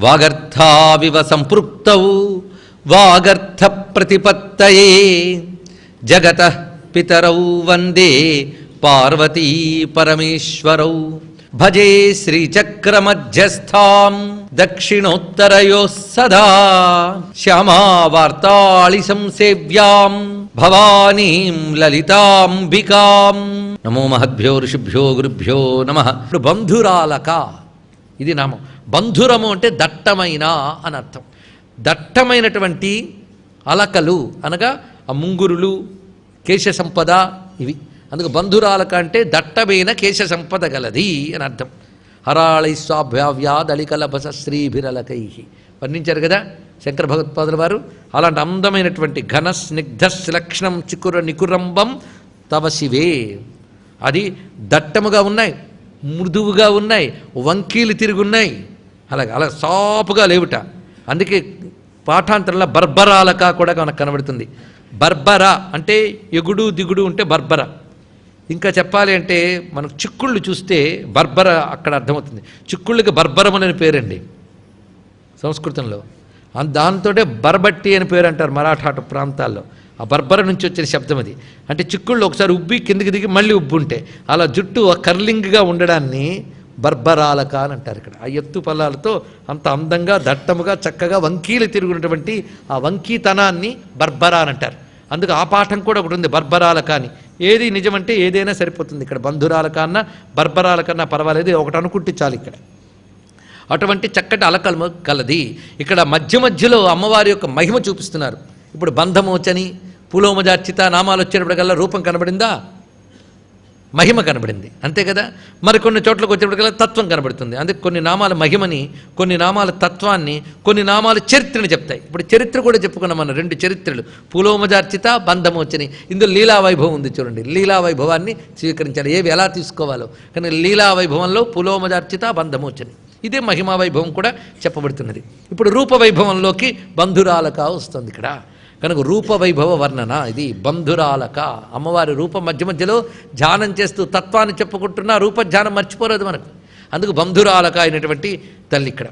వాగర్థావివ సంపృక్తౌ వాగర్థ ప్రతిపత్తయే జగతః పితరౌ వందే పార్వతీ పరమేశ్వరౌ. భజే శ్రీచక్రమధ్యస్థాం దక్షిణోత్తరయోః సదా శ్యామావార్తాళి సంసేవ్యాం భవానీం లలితాంబికాం. నమో మహద్భ్యో ఋషిభ్యో గురుభ్యో నమః. ఇప్పుడు బంధురాలక ఇది నామం. బంధురము అంటే దట్టమైన అని అర్థం. దట్టమైనటువంటి అలకలు అనగా ఆ ముంగురులు, కేశ సంపద ఇవి. అందుకు బంధురాలక అంటే దట్టమైన కేశ సంపద గలది అని అర్థం. హరాళై స్వాభ్యావ్యాదళికలభస శ్రీభిరలకై వర్ణించారు కదా శంకర భగవత్పాదుల వారు. అలాంటి అందమైనటువంటి ఘన స్నిగ్ధ లక్షణం చికుర నికురంబం తవ శివే. అది దట్టముగా ఉన్నాయి, మృదువుగా ఉన్నాయి, వంకీలు తిరుగున్నాయి, అలా సాపుగా లేవుట. అందుకే పాఠాంతరంలో బర్బరాలక కూడా మనకు కనబడుతుంది. బర్బర అంటే ఎగుడు దిగుడు ఉంటే బర్బర. ఇంకా చెప్పాలి అంటే మనకు చిక్కుళ్ళు చూస్తే బర్బర అక్కడ అర్థమవుతుంది. చిక్కుళ్ళకి బర్బరమని పేరండి సంస్కృతంలో. దాంతో బర్బట్టి అని పేరు అంటారు మరాఠా ప్రాంతాల్లో. ఆ బర్బర నుంచి వచ్చిన శబ్దం అది. అంటే చిక్కుళ్ళు ఒకసారి ఉబ్బి కిందికి దిగి మళ్ళీ ఉబ్బు ఉంటే అలా జుట్టు కర్లింగ్గా ఉండడాన్ని బర్బరాలక అని అంటారు. ఇక్కడ ఆ ఎత్తు పల్లాలతో అంత అందంగా దట్టముగా చక్కగా వంకీలు తిరుగునటువంటి ఆ వంకీతనాన్ని బర్బరా అని అంటారు. అందుకు ఆ పాఠం కూడా ఒకటి ఉంది బర్బరాలక అని. ఏది నిజమంటే ఏదైనా సరిపోతుంది. ఇక్కడ బంధురాల కన్నా బర్బరాల కన్నా పర్వాలేదు, ఒకటి అనుకుంటే చాలు. ఇక్కడ అటువంటి చక్కటి అలకలు కలది. ఇక్కడ మధ్య మధ్యలో అమ్మవారి యొక్క మహిమ చూపిస్తున్నారు. ఇప్పుడు బంధమోచని పులోమజార్చిత నామాలు వచ్చేటప్పటికల్లా రూపం కనబడిందా, మహిమ కనబడింది, అంతే కదా. మరికొన్ని చోట్లకు వచ్చేటప్పటికల్లా తత్వం కనబడుతుంది. అందుకే కొన్ని నామాల మహిమని, కొన్ని నామాల తత్వాన్ని, కొన్ని నామాల చరిత్రని చెప్తాయి. ఇప్పుడు చరిత్ర కూడా చెప్పుకున్నాం మనం, 2 చరిత్రలు పులోమజార్చిత బంధమోచని. ఇందులో లీలా వైభవం ఉంది చూడండి. లీలా వైభవాన్ని స్వీకరించాలి, ఏవి ఎలా తీసుకోవాలో. కానీ లీలా వైభవంలో పులోమజార్చిత బంధమోచని ఇదే మహిమా వైభవం కూడా చెప్పబడుతున్నది. ఇప్పుడు రూప వైభవంలోకి బంధురాలక వస్తుంది ఇక్కడ. కనుక రూపవైభవ వర్ణన ఇది బంధురాలక. అమ్మవారి రూపం మధ్య మధ్యలో ధ్యానం చేస్తూ తత్వాన్ని చెప్పుకుంటున్నా రూప ధ్యానం మర్చిపోలేదు మనకు. అందుకు బంధురాలక అయినటువంటి తల్లి ఇక్కడ.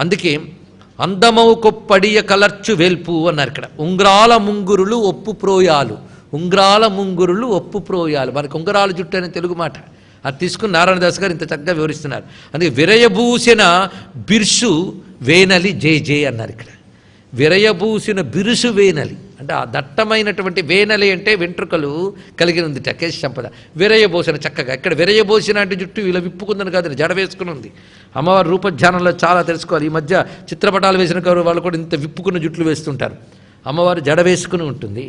అందుకే అందమౌ కొప్పడియ కలర్చు వెల్పు అన్నారు ఇక్కడ. ఉంగరాల ముంగురులు ఒప్పు ప్రోయాలు. ఉంగరాల ముంగురులు ఒప్పు ప్రోయాలు. మనకు ఉంగరాల జుట్టు అనే తెలుగు మాట. అది తీసుకుని నారాయణదాస్ గారు ఇంత చక్కగా వివరిస్తున్నారు. అందుకే విరయభూషణ బిర్సు వేనలి జే జే అన్నారు ఇక్కడ. విరయభూసిన బిరుసు వేనలి అంటే ఆ దట్టమైనటువంటి వేనలి అంటే వెంట్రుకలు కలిగి ఉంది కేశ సంపద. విరయభూషణ చక్కగా ఇక్కడ విరయభూషణ అంటే జుట్టు ఇలా విప్పుకుందని కాదు, జడ వేసుకుని ఉంది. అమ్మవారి రూపధ్యానంలో చాలా తెలుసుకోవాలి. ఈ మధ్య చిత్రపటాలు వేసిన వాళ్ళు కూడా ఇంత విప్పుకున్న జుట్లు వేస్తుంటారు. అమ్మవారు జడ వేసుకుని ఉంటుంది,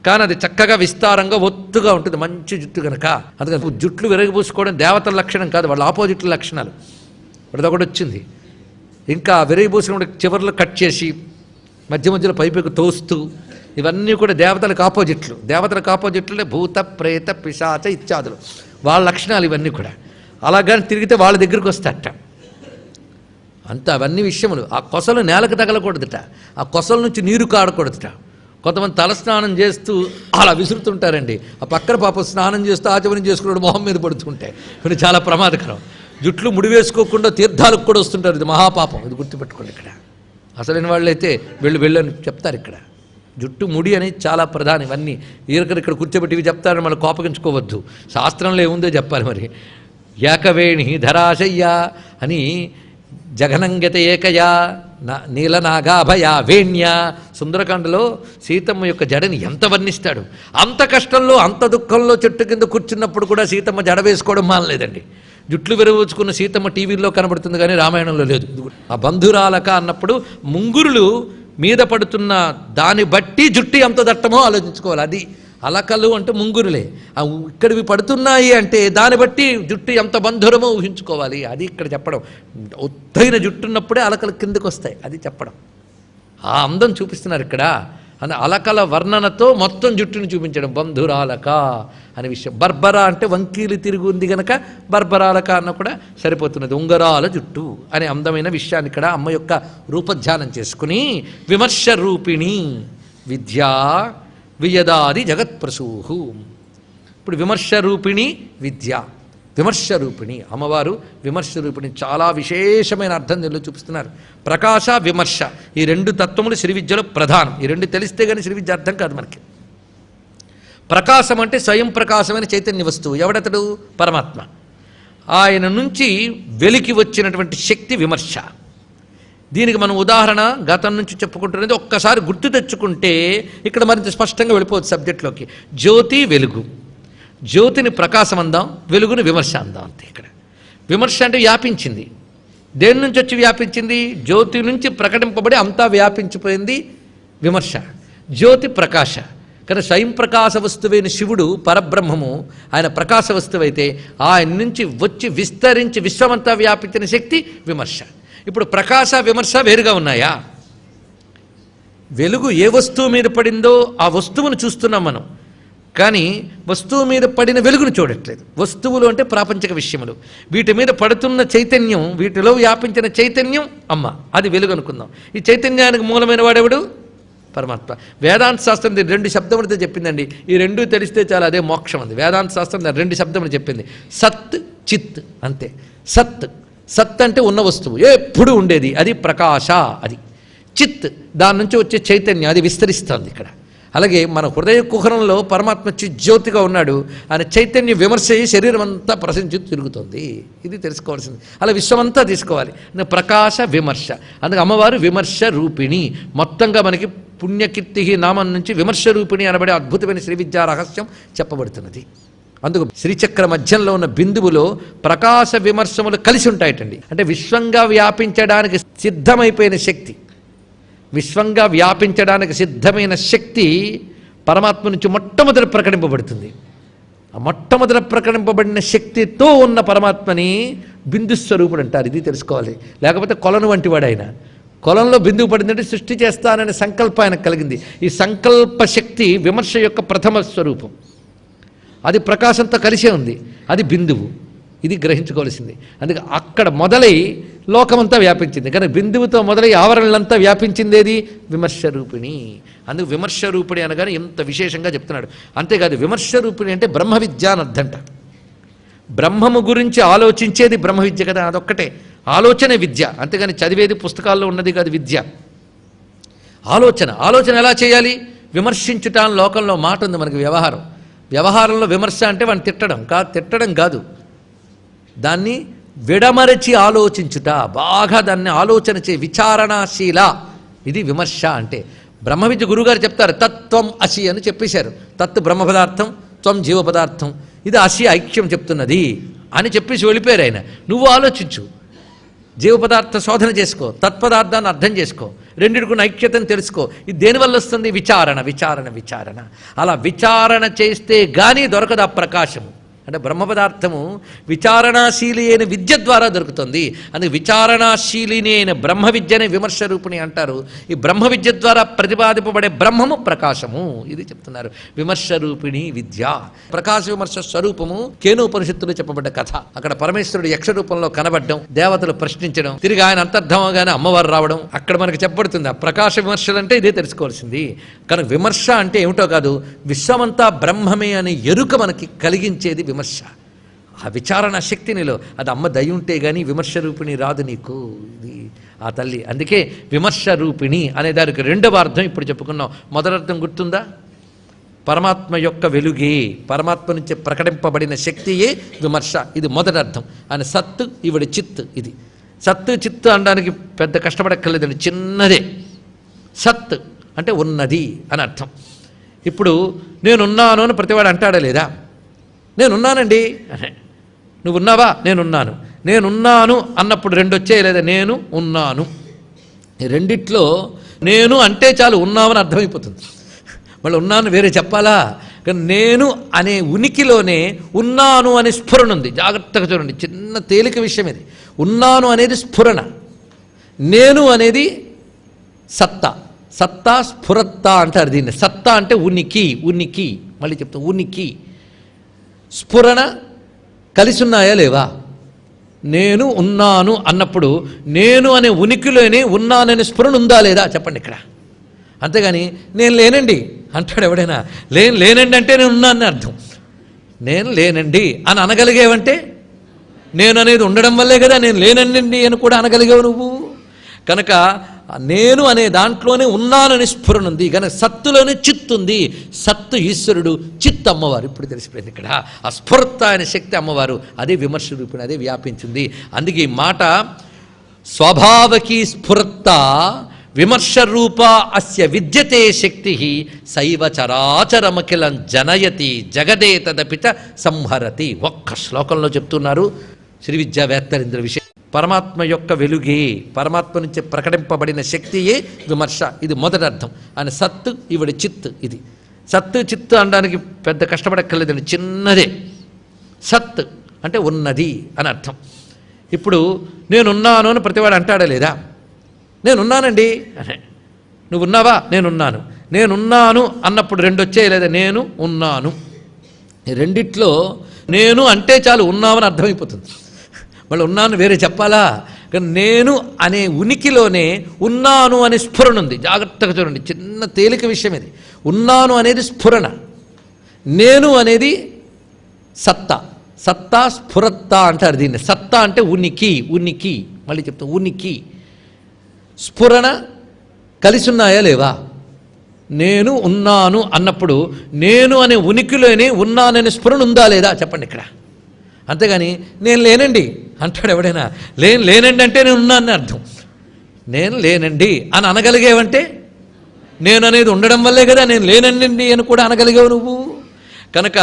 కానీ అది చక్కగా విస్తారంగా ఒత్తుగా ఉంటుంది, మంచి జుట్టు కనుక. అందుకని జుట్లు విరగబూసుకోవడం దేవతల లక్షణం కాదు, వాళ్ళ ఆపోజిట్ల లక్షణాలు. ఒకటి వచ్చింది. ఇంకా విరగబూసిన చివర్లు కట్ చేసి మధ్య మధ్యలో పైపైకి తోస్తూ ఇవన్నీ కూడా దేవతలకు ఆపోజిట్లు. దేవతలకు ఆపోజిట్లే భూత ప్రేత పిశాచ ఇత్యాదులు, వాళ్ళ లక్షణాలు ఇవన్నీ కూడా. అలాగని తిరిగితే వాళ్ళ దగ్గరికి వస్తారట. అంత అవన్నీ విషయములు. ఆ కొసలు నేలకు తగలకూడదుట, ఆ కొసల నుంచి నీరు కాడకూడదుట. కొంతమంది తలస్నానం చేస్తూ అలా విసురుతుంటారండి. ఆ పక్కన పాప స్నానం చేస్తూ ఆచమనం చేసుకున్నాడు మొహం మీద పడుతుంటే ఇది చాలా ప్రమాదకరం. జుట్లు ముడి వేసుకోకుండా తీర్థాలకు కూడా వస్తుంటారు, ఇది మహాపాపం. ఇది గుర్తుపెట్టుకోండి. ఇక్కడ అసలైన వాళ్ళు అయితే వెళ్ళని చెప్తారు. ఇక్కడ జుట్టు ముడి అనేది చాలా ప్రధానం. ఇవన్నీ ఇక్కడ కూర్చోబెట్టి ఇవి చెప్తారని మనం కోపగించుకోవద్దు. శాస్త్రంలో ఏముందో చెప్పాలి. మరి ఏకవేణి ధరాశయ్య అని జగనంగత ఏకయా నీలనాగాభయ వేణ్య సుందరకాండలో సీతమ్మ యొక్క జడని ఎంత వర్ణిస్తాడు. అంత కష్టంలో అంత దుఃఖంలో చెట్టు కింద కూర్చున్నప్పుడు కూడా సీతమ్మ జడ వేసుకోవడం మానలేదండి. జుట్లు విరవచ్చుకున్న సీతమ్మ టీవీల్లో కనబడుతుంది కానీ రామాయణంలో లేదు. ఆ బంధురాలక అన్నప్పుడు ముంగురులు మీద పడుతున్న దాన్ని బట్టి జుట్టు ఎంత దట్టమో ఆలోచించుకోవాలి. అది అలకలు అంటే ముంగురులే. ఇక్కడివి పడుతున్నాయి అంటే దాన్ని బట్టి జుట్టు ఎంత బంధురమో ఊహించుకోవాలి. అది ఇక్కడ చెప్పడం. ఒత్తైన జుట్టున్నప్పుడే అలకలు కిందకు వస్తాయి, అది చెప్పడం. ఆ అందం చూపిస్తున్నారు ఇక్కడ. అని అలకల వర్ణనతో మొత్తం జుట్టుని చూపించడం బంధురాలక అనే విషయం. బర్బర అంటే వంకీలు తిరిగి ఉంది గనక బర్బరాలక అన్న కూడా సరిపోతున్నది. ఉంగరాల జుట్టు అనే అందమైన విషయాన్ని ఇక్కడ అమ్మ యొక్క రూపధ్యానం చేసుకుని విమర్శ రూపిణి విద్యా వియదాది జగత్ప్రసూహు. ఇప్పుడు విమర్శ రూపిణి విద్య, విమర్శ రూపిణి అమ్మవారు విమర్శ రూపిణి. చాలా విశేషమైన అర్థం దీనిలో చూపిస్తున్నారు. ప్రకాశ విమర్శ ఈ రెండు తత్వములు శ్రీ విద్యలో ప్రధానం. ఈ రెండు తెలిస్తే కానీ శ్రీ విద్య అర్థం కాదు మనకి. ప్రకాశం అంటే స్వయం ప్రకాశమైన చైతన్య వస్తువు. ఎవడతడు? పరమాత్మ. ఆయన నుంచి వెలికి వచ్చినటువంటి శక్తి విమర్శ. దీనికి మనం ఉదాహరణ గతం నుంచి చెప్పుకుంటున్నది ఒక్కసారి గుర్తు తెచ్చుకుంటే ఇక్కడ మరింత స్పష్టంగా వెళ్ళిపోవచ్చు సబ్జెక్ట్లోకి. జ్యోతి వెలుగు. జ్యోతిని ప్రకాశం అందాం, వెలుగుని విమర్శ అందాం అంతే. ఇక్కడ విమర్శ అంటే వ్యాపించింది. దేని నుంచి వచ్చి వ్యాపించింది? జ్యోతి నుంచి ప్రకటింపబడి అంతా వ్యాపించిపోయింది విమర్శ. జ్యోతి ప్రకాశ. కానీ స్వయం ప్రకాశ వస్తువైన శివుడు పరబ్రహ్మము, ఆయన ప్రకాశ వస్తువైతే ఆయన నుంచి వచ్చి విస్తరించి విశ్వమంతా వ్యాపించిన శక్తి విమర్శ. ఇప్పుడు ప్రకాశ విమర్శ వేరుగా ఉన్నాయా? వెలుగు ఏ వస్తువు మీద పడిందో ఆ వస్తువును చూస్తున్నాం మనం, కానీ వస్తువు మీద పడిన వెలుగును చూడట్లేదు. వస్తువులు అంటే ప్రాపంచిక విషయములు. వీటి మీద పడుతున్న చైతన్యం, వీటిలో వ్యాపించిన చైతన్యం అమ్మ, అది వెలుగు అనుకుందాం. ఈ చైతన్యానికి మూలమైన వాడెవడు? పరమాత్మ. వేదాంత శాస్త్రం దీని రెండు శబ్దములతో చెప్పిందండి. ఈ రెండు తెలిస్తే చాలా, అదే మోక్షం ఉంది. వేదాంత శాస్త్రం దాని రెండు శబ్దములు చెప్పింది. సత్ చిత్ అంతే. సత్, సత్ అంటే ఉన్న వస్తువు, ఎప్పుడు ఉండేది, అది ప్రకాశ. అది చిత్, దాని నుంచి వచ్చే చైతన్యం, అది విస్తరిస్తుంది ఇక్కడ. అలాగే మన హృదయ కుహరంలో పరమాత్మ జ్యోతిగా ఉన్నాడు. ఆయన చైతన్య విమర్శ శరీరం అంతా ప్రసరించి తిరుగుతుంది. ఇది తెలుసుకోవాల్సింది. అలా విశ్వమంతా తీసుకోవాలి. ప్రకాశ విమర్శ. అందుకే అమ్మవారు విమర్శ రూపిణి. మొత్తంగా మనకి పుణ్యకీర్తి నామం నుంచి విమర్శ రూపిణి అనబడే అద్భుతమైన శ్రీ విద్యా రహస్యం చెప్పబడుతున్నది. అందుకు శ్రీచక్ర మధ్యంలో ఉన్న బిందువులో ప్రకాశ విమర్శములు కలిసి ఉంటాయటండి. అంటే విశ్వంగా వ్యాపించడానికి సిద్ధమైపోయిన శక్తి, విశ్వంగా వ్యాపించడానికి సిద్ధమైన శక్తి పరమాత్మ నుంచి మొట్టమొదట ప్రకటింపబడుతుంది. ఆ మొట్టమొదట ప్రకటింపబడిన శక్తితో ఉన్న పరమాత్మని బిందుస్వరూపుడు అంటారు. ఇది తెలుసుకోవాలి. లేకపోతే కొలను వంటి వాడు ఆయన. కొలంలో బిందువు పడిందంటే సృష్టి చేస్తాననే సంకల్పం ఆయనకు కలిగింది. ఈ సంకల్ప శక్తి విమర్శ యొక్క ప్రథమ స్వరూపం. అది ప్రకాశంతో కలిసే ఉంది. అది బిందువు. ఇది గ్రహించుకోవాల్సింది. అందుకే అక్కడ మొదలై లోకమంతా వ్యాపించింది. కానీ బిందువుతో మొదలై ఆవరణలంతా వ్యాపించిందేది? విమర్శ రూపిణి. అందుకు విమర్శ రూపిణి అనగానే ఎంత విశేషంగా చెప్తున్నాడు. అంతేకాదు, విమర్శ రూపిణి అంటే బ్రహ్మ విద్య అని అర్థంట. బ్రహ్మము గురించి ఆలోచించేది బ్రహ్మ విద్య కదా, అదొక్కటే. ఆలోచన విద్య, అంతేగాని చదివేది పుస్తకాల్లో ఉన్నది కాదు విద్య. ఆలోచన. ఆలోచన ఎలా చేయాలి? విమర్శించుటాన్ని లోకంలో మాట ఉంది మనకి. వ్యవహారంలో విమర్శ అంటే వాడిని తిట్టడం కాదు, దాన్ని విడమరచి ఆలోచించుట, బాగా దాన్ని ఆలోచన విచారణాశీల. ఇది విమర్శ అంటే. బ్రహ్మ విద్య గురువుగారు చెప్తారు, తత్వం అసి అని చెప్పేశారు. తత్ బ్రహ్మ పదార్థం, త్వం జీవ పదార్థం, ఇది అసి ఐక్యం చెప్తున్నది అని చెప్పేసి వెళ్ళిపోయారు ఆయన. నువ్వు ఆలోచించు, జీవపదార్థ శోధన చేసుకో, తత్పదార్థాన్ని అర్థం చేసుకో, రెండిటికున్న ఐక్యతను తెలుసుకో. ఇది దేనివల్ల వస్తుంది? విచారణ. అలా విచారణ చేస్తే కానీ దొరకదు ఆ ప్రకాశము. అంటే బ్రహ్మ పదార్థము విచారణాశీలి అయిన విద్య ద్వారా దొరుకుతుంది. అందుకే విచారణాశీలిని అయిన బ్రహ్మ విద్యనే విమర్శ రూపిణి అంటారు. ఈ బ్రహ్మ విద్య ద్వారా ప్రతిపాదింపబడే బ్రహ్మము ప్రకాశము. ఇది చెప్తున్నారు విమర్శ రూపిణి విద్య. ప్రకాశ విమర్శ స్వరూపము కేనోపనిషత్తులో చెప్పబడ్డ కథ. అక్కడ పరమేశ్వరుడు యక్ష రూపంలో కనబడడం, దేవతలు ప్రశ్నించడం, తిరిగి ఆయన అంతర్ధామగానే అమ్మవారు రావడం, అక్కడ మనకి చెప్పబడుతుంది. ఆ ప్రకాశ విమర్శలు అంటే ఇదే తెలుసుకోవాల్సింది. కనుక విమర్శ అంటే ఏమిటో కాదు, విశ్వమంతా బ్రహ్మమే అనే ఎరుక మనకి కలిగించేది విమర్శ. ఆ విచారణ శక్తి నీలో, అది అమ్మ దయ ఉంటే గానీ విమర్శ రూపిణి రాదు నీకు. ఇది ఆ తల్లి. అందుకే విమర్శ రూపిణి అనే దానికి రెండవ అర్థం ఇప్పుడు చెప్పుకున్నాం. మొదటి అర్థం గుర్తుందా? పరమాత్మ యొక్క వెలుగే, పరమాత్మ నుంచి ప్రకటింపబడిన శక్తియే విమర్శ. ఇది మొదటి అర్థం. ఆయన సత్తు, ఈవిడ చిత్. ఇది సత్తు చిత్తు అనడానికి పెద్ద కష్టపడక్కర్లేదండి, చిన్నదే. సత్ అంటే ఉన్నది అని అర్థం. ఇప్పుడు నేనున్నాను అని ప్రతివాడు అంటాడా లేదా? నేనున్నానండి అనే. నువ్వున్నావా? నేనున్నాను అన్నప్పుడు రెండు వచ్చాయి లేదా? నేను ఉన్నాను. ఈ రెండిట్లో నేను అంటే చాలు ఉన్నామని అర్థమైపోతుంది. మళ్ళీ ఉన్నాను వేరే చెప్పాలా? కానీ నేను అనే ఉనికిలోనే ఉన్నాను అనే స్ఫురణ ఉంది. జాగ్రత్తగా చూడండి, చిన్న తేలిక విషయం ఇది. ఉన్నాను అనేది స్ఫురణ, నేను అనేది సత్తా. సత్తా స్ఫురత్తా అంటారు దీన్ని. సత్తా అంటే ఉనికి. మళ్ళీ చెప్తా, ఉనికి స్ఫురణ కలిసి ఉన్నాయా లేవా? నేను ఉన్నాను అన్నప్పుడు నేను అనే ఉనికిలోనే ఉన్నాననే స్ఫురణ ఉందా లేదా చెప్పండి ఇక్కడ. అంతేగాని నేను లేనండి అంటాడు ఎవడైనా. లేనండి అంటే నేను ఉన్నానని అర్థం. నేను లేనండి అని అనగలిగేవంటే నేను అనేది ఉండడం వల్లే కదా నేను లేనండి అని కూడా అనగలిగావు నువ్వు. కనుక నేను అనే దాంట్లోనే ఉన్నానని స్ఫురణ ఉంది, కనుక సత్తులోనే చిత్తు ఉంది. సత్తు ఈశ్వరుడు, చిత్తు అమ్మవారు. ఇప్పుడు తెలిసిపోయింది ఇక్కడ ఆ స్ఫురత అనే శక్తి అమ్మవారు. అదే విమర్శ రూపిణి, అదే వ్యాపించింది. అందుకే ఈ మాట స్వభావకి స్ఫురత విమర్శ రూప అస్య విద్యతే శక్తి సైవ చరాచరమఖిలం జనయతి జగదే తదపిచ సంహరతి. ఒక్క శ్లోకంలో చెప్తున్నారు శ్రీ విద్యావేత్తరింద్ర విషయం. పరమాత్మ యొక్క వెలుగే, పరమాత్మ నుంచి ప్రకటింపబడిన శక్తియే విమర్శ. ఇది మొదటి అర్థం. ఆయన సత్తు, ఇవిడ చిత్తు. ఇది సత్తు చిత్తు అనడానికి పెద్ద కష్టపడక్కర్లేదండి, చిన్నదే. సత్ అంటే ఉన్నది అని అర్థం. ఇప్పుడు నేనున్నాను అని ప్రతివాడు అంటాడా లేదా? నేనున్నానండి అనే. నువ్వు ఉన్నావా? నేనున్నాను. నేనున్నాను అన్నప్పుడు రెండు వచ్చాయి లేదా? నేను ఉన్నాను. ఈ రెండిట్లో నేను అంటే చాలు ఉన్నామని అర్థమైపోతుంది. మళ్ళీ ఉన్నాను వేరే చెప్పాలా? కానీ నేను అనే ఉనికిలోనే ఉన్నాను అనే స్ఫురణ ఉంది. జాగ్రత్తగా చూడండి, చిన్న తేలిక విషయం ఇది. ఉన్నాను అనేది స్ఫురణ, నేను అనేది సత్తా. సత్తా స్ఫురత్త అంటారు దీన్ని. సత్తా అంటే ఉనికి, ఉనికి. మళ్ళీ చెప్తాను, ఉనికి స్ఫురణ కలిసి ఉన్నాయా లేవా? నేను ఉన్నాను అన్నప్పుడు నేను అనే ఉనికిలోనే ఉన్నాననే స్ఫురణ ఉందా లేదా చెప్పండి ఇక్కడ. అంతేగాని నేను లేనండి అంటాడు ఎవడైనా. లేనండి అంటే నేను ఉన్నానని అర్థం. నేను లేనండి అని అనగలిగేవంటే నేను అనేది ఉండడం వల్లే కదా నేను లేనండి అని కూడా అనగలిగావు నువ్వు. కనుక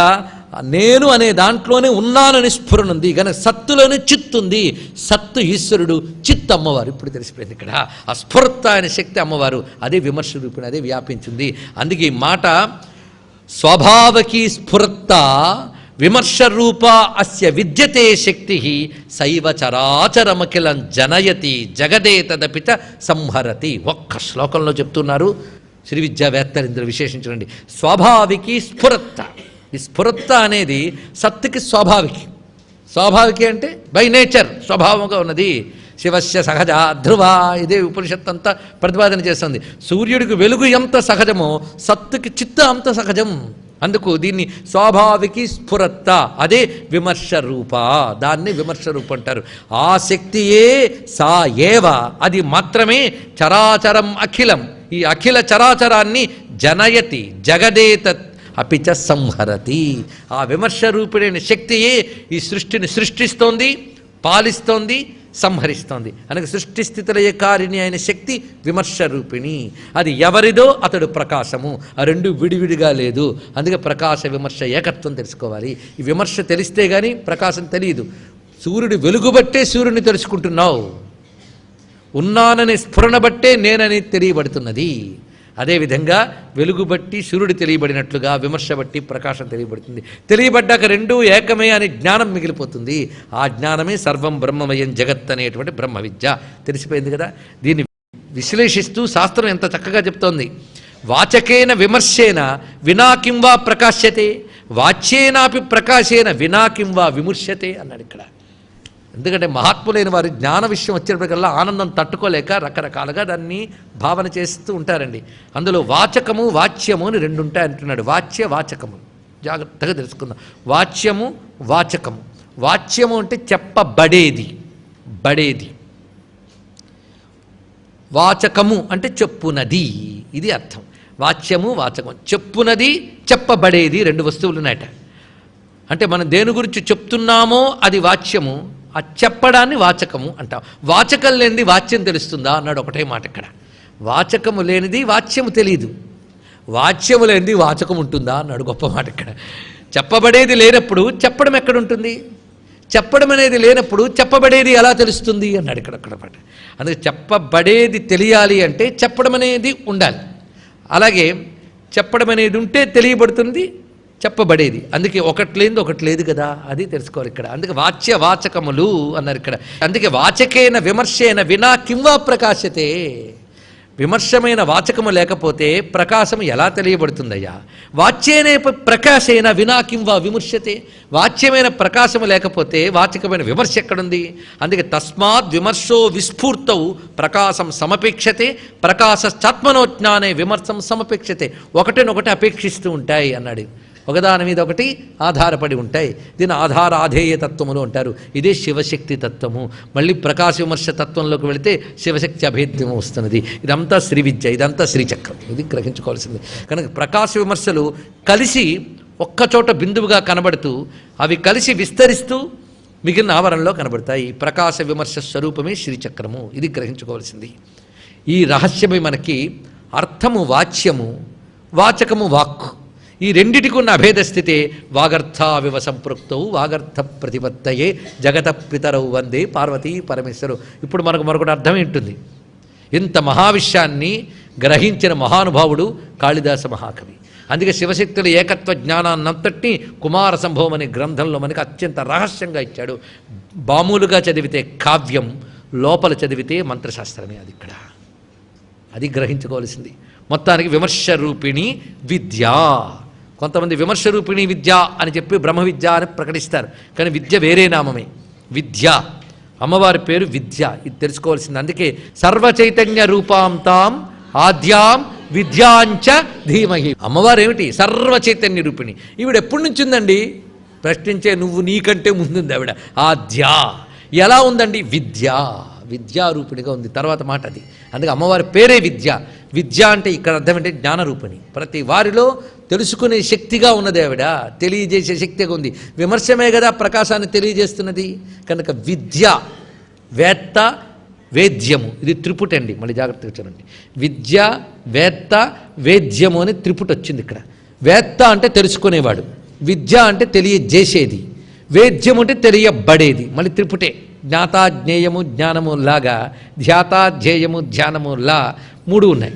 నేను అనే దాంట్లోనే ఉన్నానని స్ఫురణ ఉంది, కనుక సత్తులోనే చిత్తు ఉంది. సత్తు ఈశ్వరుడు, చిత్తు అమ్మవారు. ఇప్పుడు తెలిసిపోయింది ఇక్కడ ఆ స్ఫురత అనే శక్తి అమ్మవారు. అదే విమర్శ రూపిణి, అదే వ్యాపించింది. అందుకే ఈ మాట స్వభావకి స్ఫురత విమర్శ రూప అస్య విద్యతే శక్తి సైవ చరాచరమఖిలం జనయతి జగదే తదపిచ సంహరతి. ఒక్క శ్లోకంలో చెప్తున్నారు శ్రీ విద్యావేత్తరింద్ర విశేషించండి. స్వాభావికి స్ఫురత. ఈ స్ఫురత అనేది సత్తుకి స్వాభావికి. స్వాభావికి అంటే బై నేచర్, స్వభావంగా ఉన్నది. శివస్య సహజ ధ్రువ, ఇదే ఉపనిషత్తు అంతా ప్రతిపాదన చేస్తుంది. సూర్యుడికి వెలుగు ఎంత సహజమో సత్తుకి చిత్త అంత సహజం. అందుకు దీన్ని స్వాభావికి స్ఫురత్త, అదే విమర్శ రూప. దాన్ని విమర్శ రూపం అంటారు. ఆ శక్తియే సా ఏవ, అది మాత్రమే చరాచరం అఖిలం, ఈ అఖిల చరాచరాన్ని జనయతి జగదేత అపిచ సంహరతి. ఆ విమర్శ రూపిణైన శక్తియే ఈ సృష్టిని సృష్టిస్తోంది, పాలిస్తోంది, సంహరిస్తోంది. అనగా సృష్టి స్థితిలయ కారిణి అయిన శక్తి విమర్శ రూపిణి. అది ఎవరిదో అతడు ప్రకాశము. ఆ రెండు విడివిడిగా లేదు. అందుకే ప్రకాశ విమర్శ ఏకత్వం తెలుసుకోవాలి. ఈ విమర్శ తెలిస్తే కానీ ప్రకాశం తెలియదు. సూర్యుడు వెలుగుబట్టే సూర్యుని తెలుసుకుంటున్నావు. ఉన్నానని స్ఫురణ బట్టే నేనని తెలియబడుతున్నది. అదేవిధంగా వెలుగు బట్టి సూర్యుడు తెలియబడినట్లుగా విమర్శ బట్టి ప్రకాశం తెలియబడుతుంది. తెలియబడ్డాక రెండూ ఏకమే అని జ్ఞానం మిగిలిపోతుంది. ఆ జ్ఞానమే సర్వం బ్రహ్మమయం జగత్ అనేటువంటి బ్రహ్మ విద్య. తెలిసిపోయింది కదా. దీన్ని విశ్లేషిస్తూ శాస్త్రం ఎంత చక్కగా చెప్తోంది. వాచకేన విమర్శేన వినా కిం వా ప్రకాశ్యతే, వాచ్యేనాపి ప్రకాశేన వినా కిం వా విమర్శ్యతే అన్నాడు ఇక్కడ. ఎందుకంటే మహాత్ములైన వారు జ్ఞాన విషయం వచ్చేటప్పటికల్లా ఆనందం తట్టుకోలేక రకరకాలుగా దాన్ని భావన చేస్తూ ఉంటారండి. అందులో వాచకము వాచ్యము అని రెండు ఉంటాయి అంటున్నాడు. వాచ్య వాచకము జాగ్రత్తగా తెలుసుకుందాం. వాచ్యము వాచకము. వాచ్యము అంటే చెప్పబడేది, బడేది. వాచకము అంటే చెప్పునది, ఇది అర్థం. వాచ్యము వాచకము, చెప్పునది చెప్పబడేది, రెండు వస్తువులు ఉన్నాయట. అంటే మనం దేని గురించి చెప్తున్నామో అది వాచ్యము, ఆ చెప్పడాన్ని వాచకము అంటాం. వాచకం లేనిది వాచ్యం తెలుస్తుందా అన్నాడు ఒకటే మాట ఇక్కడ. వాచకము లేనిది వాచ్యము తెలియదు, వాచ్యము లేనిది వాచకం ఉంటుందా అన్నాడు గొప్ప మాట ఇక్కడ. చెప్పబడేది లేనప్పుడు చెప్పడం ఎక్కడుంటుంది? చెప్పడం అనేది లేనప్పుడు చెప్పబడేది ఎలా తెలుస్తుంది అన్నాడు ఇక్కడ మాట. అందుకే చెప్పబడేది తెలియాలి అంటే చెప్పడం అనేది ఉండాలి. అలాగే చెప్పడం అనేది ఉంటే తెలియబడుతుంది చెప్పబడేది. అందుకే ఒకటి లేనిది ఒకటి లేదు కదా, అది తెలుసుకోవాలి ఇక్కడ. అందుకే వాచ్య వాచకములు అన్నారు ఇక్కడ. అందుకే వాచకేన విమర్శేన వినా కింవా ప్రకాశతే. విమర్శమైన వాచకము లేకపోతే ప్రకాశము ఎలా తెలియబడుతుందయ్యా? వాచ్యేనే ప్రకాశేన వినా కింవా విమర్శతే. వాచ్యమైన ప్రకాశము లేకపోతే వాచకమైన విమర్శ ఎక్కడుంది? అందుకే తస్మాత్ విమర్శో విస్ఫూర్తౌ ప్రకాశం సమపేక్షతే, ప్రకాశాత్మనోజ్ఞానే విమర్శం సమపేక్షతే. ఒకటినొకటి అపేక్షిస్తూ ఉంటాయి అన్నాడు. ఒకదాని మీద ఒకటి ఆధారపడి ఉంటాయి. దీన్ని ఆధారాధేయ తత్వములు అంటారు. ఇదే శివశక్తి తత్వము. మళ్ళీ ప్రకాశ విమర్శ తత్వంలోకి వెళితే శివశక్తి అభేద్యము వస్తున్నది. ఇదంతా శ్రీ విద్య, ఇదంతా శ్రీచక్రం. ఇది గ్రహించుకోవాల్సింది. కనుక ప్రకాశ విమర్శలు కలిసి ఒక్కచోట బిందువుగా కనబడుతూ అవి కలిసి విస్తరిస్తూ మిగిలిన ఆవరణలో కనబడతాయి. ప్రకాశ విమర్శ స్వరూపమే శ్రీచక్రము. ఇది గ్రహించుకోవాల్సింది. ఈ రహస్యమే మనకి అర్థము వాచ్యము, వాచకము వాక్కు, ఈ రెండిటికి ఉన్న అభేద స్థితే వాగర్థావివ సంపృక్తౌ వాగర్థ ప్రతిపత్తయే జగత పితరౌ వందే పార్వతీ పరమేశ్వరు. ఇప్పుడు మనకు మరొకటి అర్థం ఏంటుంది? ఇంత మహావిషయాన్ని గ్రహించిన మహానుభావుడు కాళిదాస మహాకవి. అందుకే శివశక్తుల ఏకత్వ జ్ఞానాన్నంతటినీ కుమార సంభవం అనే గ్రంథంలో మనకి అత్యంత రహస్యంగా ఇచ్చాడు. మామూలుగా చదివితే కావ్యం, లోపల చదివితే మంత్రశాస్త్రమే. అది ఇక్కడ అది గ్రహించుకోవాల్సింది. మొత్తానికి విమర్శ రూపిణి విద్య. కొంతమంది విమర్శ రూపిణి విద్య అని చెప్పి బ్రహ్మ విద్య అని ప్రకటిస్తారు. కానీ విద్య వేరే నామమే. విద్య అమ్మవారి పేరు విద్య. ఇది తెలుసుకోవాల్సింది. అందుకే సర్వచైతన్య రూపాంతాం ఆద్యాం విద్యాంచ ధీమహి. అమ్మవారు ఏమిటి? సర్వచైతన్య రూపిణి. ఈవిడ ఎప్పటి నుంచి ఉందండి? ప్రశ్నించే నువ్వు నీకంటే ముందుంది ఆవిడ. ఆద్య ఎలా ఉందండి? విద్య, విద్యారూపిణిగా ఉంది. తర్వాత మాట అది. అందుకే అమ్మవారి పేరే విద్య. విద్య అంటే ఇక్కడ అర్థం అంటే జ్ఞానరూపిణి. ప్రతి వారిలో తెలుసుకునే శక్తిగా ఉన్నది ఆవిడ, తెలియజేసే శక్తిగా ఉంది. విమర్శమే కదా ప్రకాశాన్ని తెలియజేస్తున్నది. కనుక విద్య, వేత్త, వేద్యము, ఇది త్రిపుటి అండి. మళ్ళీ జాగ్రత్తగా చూడండి. విద్య, వేత్త, వేద్యము అని త్రిపుటి వచ్చింది ఇక్కడ. వేత్త అంటే తెలుసుకునేవాడు, విద్య అంటే తెలియజేసేది, వేద్యము అంటే తెలియబడేది. మళ్ళీ త్రిపుటే. జ్ఞాత జ్ఞేయము జ్ఞానము లాగా ధ్యాత ధ్యేయము ధ్యానము లా మూడు ఉన్నాయి.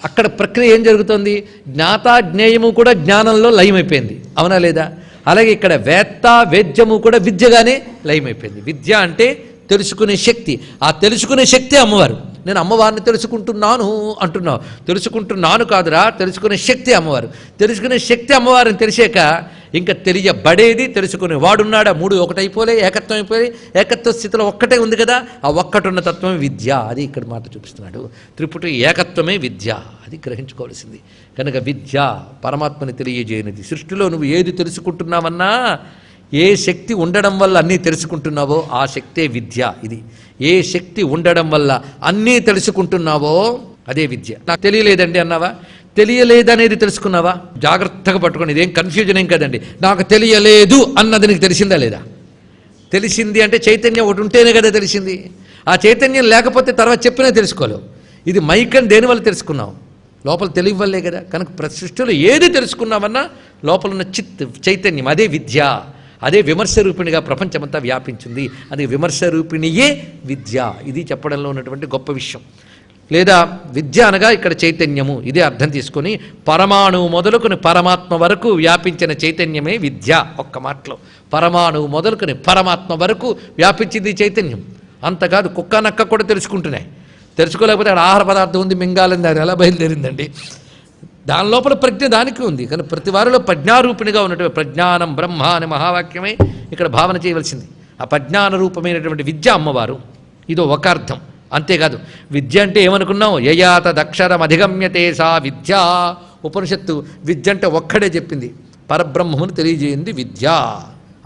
అక్కడ ప్రక్రియ ఏం జరుగుతుంది? జ్ఞాత జ్ఞేయము కూడా జ్ఞానంలో లయమైపోయింది. అవునా లేదా? అలాగే ఇక్కడ వేత్త వేద్యము కూడా విద్యగానే లయమైపోయింది. విద్య అంటే తెలుసుకునే శక్తి. ఆ తెలుసుకునే శక్తి అమ్మవారు. నేను అమ్మవారిని తెలుసుకుంటున్నాను అంటున్నావు. తెలుసుకుంటున్నాను కాదురా, తెలుసుకునే శక్తి అమ్మవారు. తెలుసుకునే శక్తి అమ్మవారిని తెలిసాక ఇంకా తెలియబడేది తెలుసుకునే వాడున్నాడా? మూడు ఒకటైపోలే, ఏకత్వం అయిపోయి ఏకత్వ స్థితిలో ఒక్కటే ఉంది కదా. ఆ ఒక్కటున్న తత్వమే విద్య. అది ఇక్కడ మాట చూపిస్తున్నాడు. త్రిపుటి ఏకత్వమే విద్య. అది గ్రహించుకోవాల్సింది. కనుక విద్య పరమాత్మని తెలియజేయనిది. సృష్టిలో నువ్వు ఏది తెలుసుకుంటున్నావన్నా, ఏ శక్తి ఉండడం వల్ల అన్నీ తెలుసుకుంటున్నావో ఆ శక్తే విద్య. ఇది ఏ శక్తి ఉండడం వల్ల అన్నీ తెలుసుకుంటున్నావో అదే విద్య. నాకు తెలియలేదండి అన్నావా? తెలియలేదనేది తెలుసుకున్నావా? జాగ్రత్తగా పట్టుకోండి. ఇదేం కన్ఫ్యూజన్ ఏం కదండి. నాకు తెలియలేదు అన్నది నీకు తెలిసిందా లేదా? తెలిసింది అంటే చైతన్యం ఒకటి ఉంటేనే కదా తెలిసింది. ఆ చైతన్యం లేకపోతే తర్వాత చెప్పినా తెలుసుకోలేవు. ఇది మైకని దేనివల్ల తెలుసుకున్నావు? లోపల తెలివి వల్లే కదా. కనుక ప్రతి సృష్టిలో ఏది తెలుసుకున్నామన్నా లోపల ఉన్న చైతన్యం అదే విద్య. అదే విమర్శ రూపిణిగా ప్రపంచమంతా వ్యాపించింది. అది విమర్శ రూపిణియే విద్య. ఇది చెప్పడంలో ఉన్నటువంటి గొప్ప విషయం. లేదా విద్య అనగా ఇక్కడ చైతన్యము, ఇదే అర్థం తీసుకొని పరమాణువు మొదలుకొని పరమాత్మ వరకు వ్యాపించిన చైతన్యమే విద్య. ఒక్క మాటలో పరమాణువు మొదలుకొని పరమాత్మ వరకు వ్యాపించింది చైతన్యం. అంతకాదు, కుక్క నక్క కూడా తెలుసుకుంటున్నాయి. తెలుసుకోలేకపోతే అక్కడ ఆహార పదార్థం ఉంది, మింగాలని అది ఎలా బయలుదేరిందండి? దాని లోపల ప్రజ్ఞ దానికి ఉంది. కానీ ప్రతి వారిలో ప్రజ్ఞారూపిణిగా ఉన్నటువంటి ప్రజ్ఞానం బ్రహ్మ అనే మహావాక్యమే ఇక్కడ భావన చేయవలసింది. ఆ ప్రజ్ఞాన రూపమైనటువంటి విద్య అమ్మవారు. ఇదో ఒక అర్థం. అంతేకాదు, విద్య అంటే ఏమనుకున్నావు? యయాత దక్షరం అధిగమ్యతే సా విద్య. ఉపనిషత్తు విద్య అంటే ఒక్కడే చెప్పింది. పరబ్రహ్మమును తెలియజేయింది విద్య.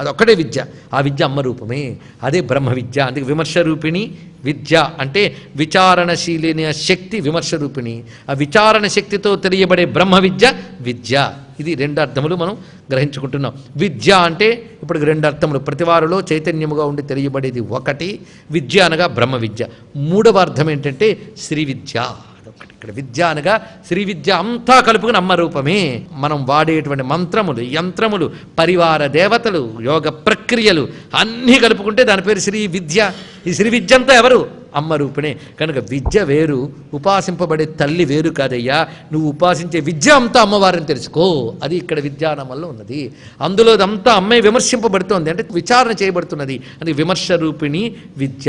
అదొక్కడే విద్య. ఆ విద్య అమ్మ రూపమే. అదే బ్రహ్మ విద్య. అందుకే విమర్శ రూపిణి విద్య అంటే విచారణశీలిన శక్తి విమర్శ రూపిణి. ఆ విచారణ శక్తితో తెలియబడే బ్రహ్మ విద్య విద్య. ఇది రెండు అర్థములు మనం గ్రహించుకుంటున్నాం. విద్య అంటే ఇప్పటికి రెండు అర్థములు. ప్రతివారిలో చైతన్యముగా ఉండి తెలియబడేది ఒకటి విద్య అనగా బ్రహ్మ విద్య. మూడవ అర్థం ఏంటంటే శ్రీ విద్య. అదొకటి. ఇక్కడ విద్య అనగా శ్రీ విద్య అంతా కలుపుకుని అమ్మ రూపమే. మనం వాడేటువంటి మంత్రములు, యంత్రములు, పరివార దేవతలు, యోగ ప్రక్రియలు అన్నీ కలుపుకుంటే దాని పేరు శ్రీ విద్య. ఈ శ్రీ విద్య అంతా ఎవరు? అమ్మ రూపిణే. కనుక విద్య వేరు, ఉపాసింపబడే తల్లి వేరు కాదయ్యా. నువ్వు ఉపాసించే విద్య అంతా అమ్మవారిని తెలుసుకో. అది ఇక్కడ విద్యానామంలో ఉన్నది. అందులో అంతా అమ్మే విమర్శింపబడుతోంది, అంటే విచారణ చేయబడుతున్నది. అది విమర్శ రూపిణి విద్య.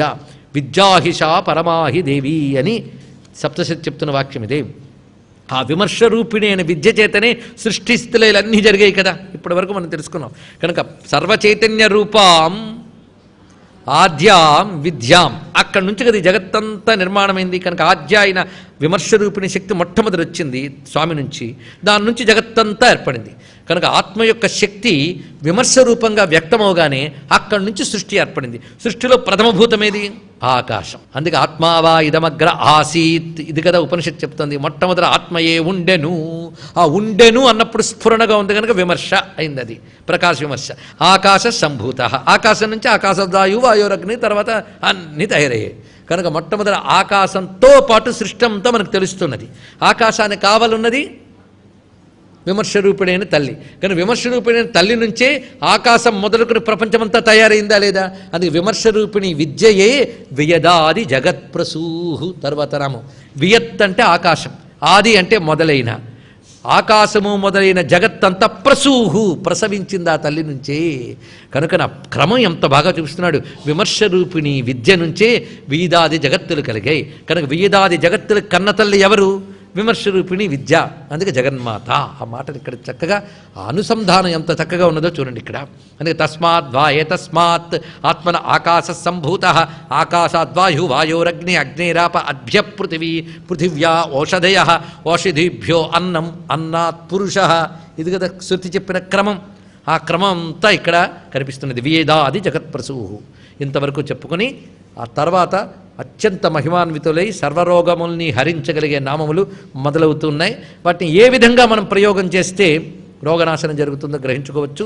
విద్యాహిషా పరమాహి దేవి అని సప్తశతి చెప్తున్న వాక్యం ఇదే. ఆ విమర్శ రూపిణి అనే విద్య చేతనే సృష్టిస్థితులన్నీ జరిగాయి కదా. ఇప్పటి వరకు మనం తెలుసుకున్నాం. కనుక సర్వచైతన్య రూపం ఆద్యాం విద్యాం, అక్కడి నుంచి కదా ఈ జగత్తంతా నిర్మాణమైంది. కనుక ఆద్య అయిన విమర్శ రూపిణి శక్తి మొట్టమొదటి వచ్చింది స్వామి నుంచి. దాని నుంచి జగత్తంతా ఏర్పడింది. కనుక ఆత్మ యొక్క శక్తి విమర్శ రూపంగా వ్యక్తమవగానే అక్కడి నుంచి సృష్టి ఏర్పడింది. సృష్టిలో ప్రథమభూతమేది? ఆకాశం. అందుకే ఆత్మావా ఇదమగ్ర ఆసీత్, ఇది కదా ఉపనిషత్తు చెప్తుంది. మొట్టమొదటి ఆత్మయే ఉండెను. ఆ ఉండెను అన్నప్పుడు స్ఫురణగా ఉంది కనుక విమర్శ అయింది, అది ప్రకాశ విమర్శ. ఆకాశ సంభూత, ఆకాశం నుంచి ఆకాశవాయువు వాయురగ్ని తర్వాత అన్ని తయారయ్యాయి. కనుక మొట్టమొదటి ఆకాశంతో పాటు సృష్టి అంతా మనకు తెలుస్తున్నది. ఆకాశానికి కావాలన్నది విమర్శ రూపిణైన తల్లి. కానీ విమర్శ రూపిణైన తల్లి నుంచే ఆకాశం మొదలుకుని ప్రపంచమంతా తయారైందా లేదా? అందుకే విమర్శ రూపిణి విద్యయే వియదాది జగత్ప్రసూహు. తర్వాత నామం వియత్ అంటే ఆకాశం, ఆది అంటే మొదలైన, ఆకాశము మొదలైన జగత్తంతా ప్రసూహు ప్రసవించింది ఆ తల్లి నుంచే. కనుక నా క్రమం ఎంత బాగా చూపిస్తున్నాడు. విమర్శ రూపిణి విద్య నుంచే వీదాది జగత్తులు కలిగాయి. కనుక వీదాది జగత్తులు కన్న తల్లి ఎవరు? విమర్శ రూపిణి విద్య. అందుకే జగన్మాత. ఆ మాటలు ఇక్కడ చక్కగా ఆ అనుసంధానం ఎంత చక్కగా ఉన్నదో చూడండి ఇక్కడ. అందుకే తస్మాద్వా ఏతస్మాత్ ఆత్మన ఆకాశ సంభూత, ఆకాశాద్వాయు వాయోరగ్ని అగ్నిరాప అద్భ్య పృథివీ, పృథివ్యా ఓషధయ, ఓషధీభ్యో అన్నం, అన్నాత్ పురుష. ఇది కదా శృతి చెప్పిన క్రమం. ఆ క్రమం అంతా ఇక్కడ కనిపిస్తున్నది. వేదాది జగత్ప్రసూహు. ఇంతవరకు చెప్పుకొని ఆ తర్వాత అత్యంత మహిమాన్వితులై సర్వరోగముల్ని హరించగలిగే నామములు మొదలవుతున్నాయి. వాటిని ఏ విధంగా మనం ప్రయోగం చేస్తే రోగనాశనం జరుగుతుందో గ్రహించుకోవచ్చు.